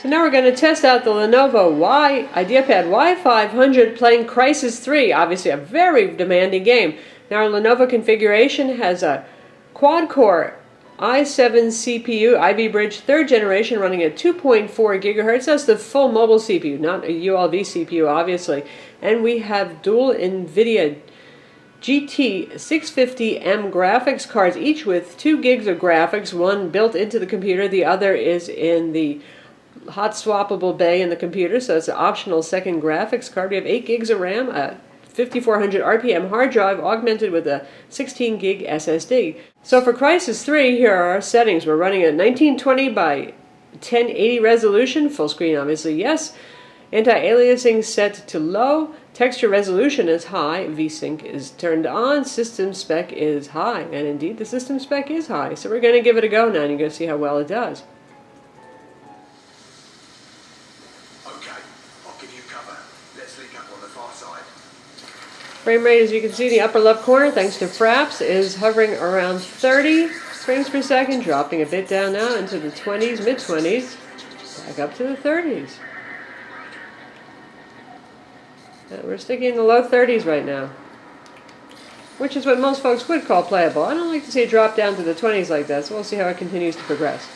So now we're going to test out the Lenovo IdeaPad Y500 playing Crysis 3, obviously a very demanding game. Now our Lenovo configuration has a quad-core i7 CPU, Ivy Bridge 3rd generation, running at 2.4 gigahertz. That's the full mobile CPU, not a ULV CPU, obviously. And we have dual NVidia GT650M graphics cards, each with 2 gigs of graphics, one built into the computer, the other is in the hot swappable bay in the computer, so it's an optional second graphics card. We have 8 gigs of RAM, a 5400 RPM hard drive augmented with a 16 gig SSD. So for Crysis 3, here are our settings. We're running at 1920 by 1080 resolution, full screen obviously yes. Anti-aliasing set to low, texture resolution is high, VSync is turned on, system spec is high, and indeed the system spec is high. So we're going to give it a go now and you're going to see how well it does. Frame rate, as you can see in the upper left corner, thanks to Fraps, is hovering around 30 frames per second, dropping a bit down now into the 20s, mid-20s, back up to the 30s. And we're sticking in the low 30s right now, which is what most folks would call playable. I don't like to see it drop down to the 20s like that, so we'll see how it continues to progress.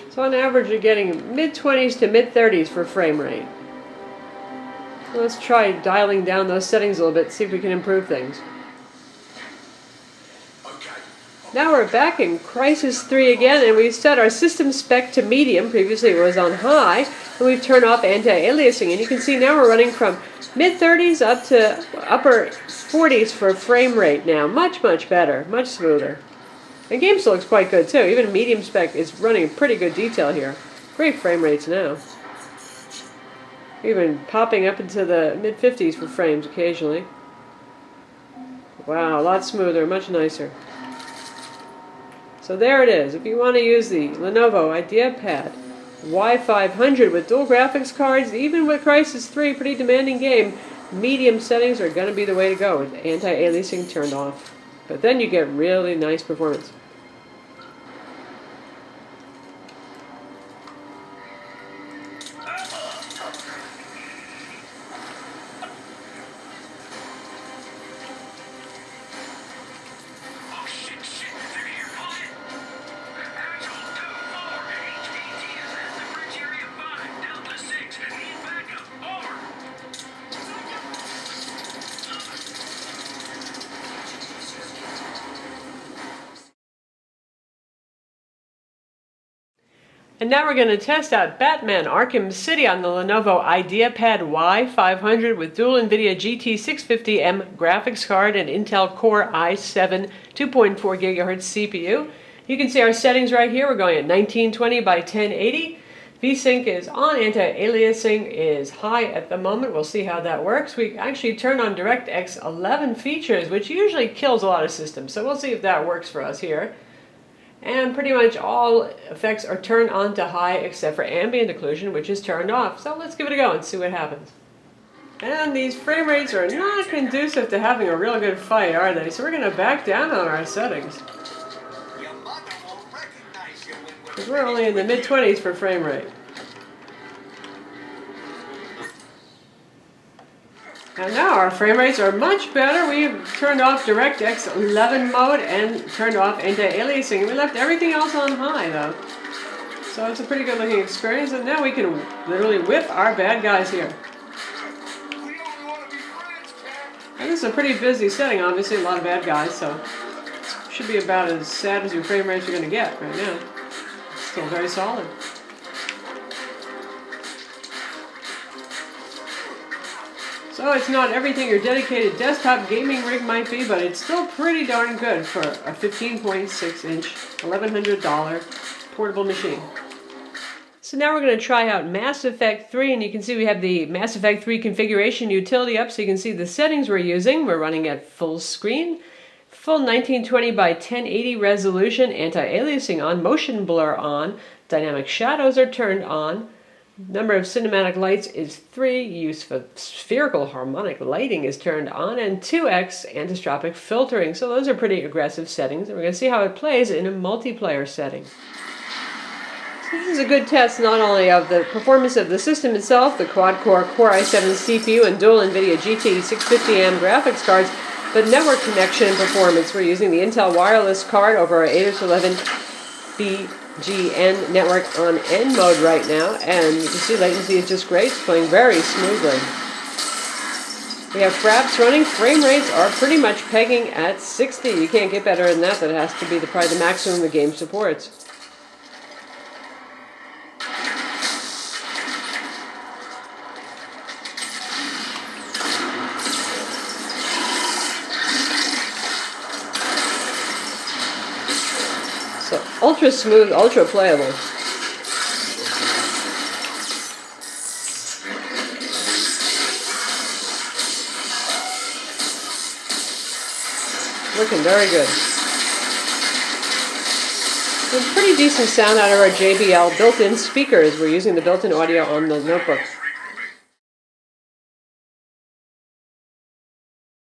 So on average you're getting mid-20s to mid-30s for frame rate. So let's try dialing down those settings a little bit, see if we can improve things. Now we're back in Crysis 3 again, and we've set our system spec to medium. Previously it was on high, and we've turned off anti-aliasing. And you can see now we're running from mid-30s up to upper 40s for frame rate now. Much, much better, much smoother. The game still looks quite good too. Even medium spec is running pretty good detail here. Great frame rates now. Even popping up into the mid-50s for frames occasionally. Wow, a lot smoother, much nicer. So there it is. If you want to use the Lenovo IdeaPad Y500 with dual graphics cards, even with Crysis 3, pretty demanding game, medium settings are going to be the way to go with anti-aliasing turned off. But then you get really nice performance. And now we're going to test out Batman Arkham City on the Lenovo IdeaPad Y500 with dual NVIDIA GT650M graphics card and Intel Core i7 2.4 GHz CPU. You can see our settings right here. We're going at 1920 by 1080. VSync is on, anti-aliasing is high at the moment. We'll see how that works. We actually turned on DirectX 11 features, which usually kills a lot of systems. So we'll see if that works for us here. And pretty much all effects are turned on to high except for ambient occlusion, which is turned off. So let's give it a go and see what happens. And ththese frame rates are not conducive to having a real good fight, are they? So we're going to back down on our settings, because we're only in the mid-20s for frame rate. And now our frame rates are much better. We've turned off DirectX 11 mode and turned off anti-aliasing. We left everything else on high though. So it's a pretty good looking experience, and now we can literally whip our bad guys here. And this is a pretty busy setting, obviously, a lot of bad guys, so it should be about as sad as your frame rates are going to get right now. It's still very solid. So it's not everything your dedicated desktop gaming rig might be, but it's still pretty darn good for a 15.6-inch, $1,100 portable machine. So now we're going to try out Mass Effect 3, and you can see we have the Mass Effect 3 configuration utility up, so you can see the settings we're using. We're running at full screen, full 1920 by 1080 resolution, anti-aliasing on, motion blur on, dynamic shadows are turned on, number of cinematic lights is 3, use for spherical harmonic lighting is turned on, and 2x anisotropic filtering. So those are pretty aggressive settings, and we're going to see how it plays in a multiplayer setting. This is a good test not only of the performance of the system itself, the quad-core Core i7 CPU and dual NVidia GT650M graphics cards, but network connection and performance. We're using the Intel wireless card over our 802.11bgn network on N mode right now, and you can see latency is just great. It's playing very smoothly. We have Fraps running. Frame rates are pretty much pegging at 60. You can't get better than that. That has to be probably the maximum the game supports. So ultra smooth, ultra playable. Looking very good. Some pretty decent sound out of our JBL built-in speakers. We're using the built-in audio on the notebook.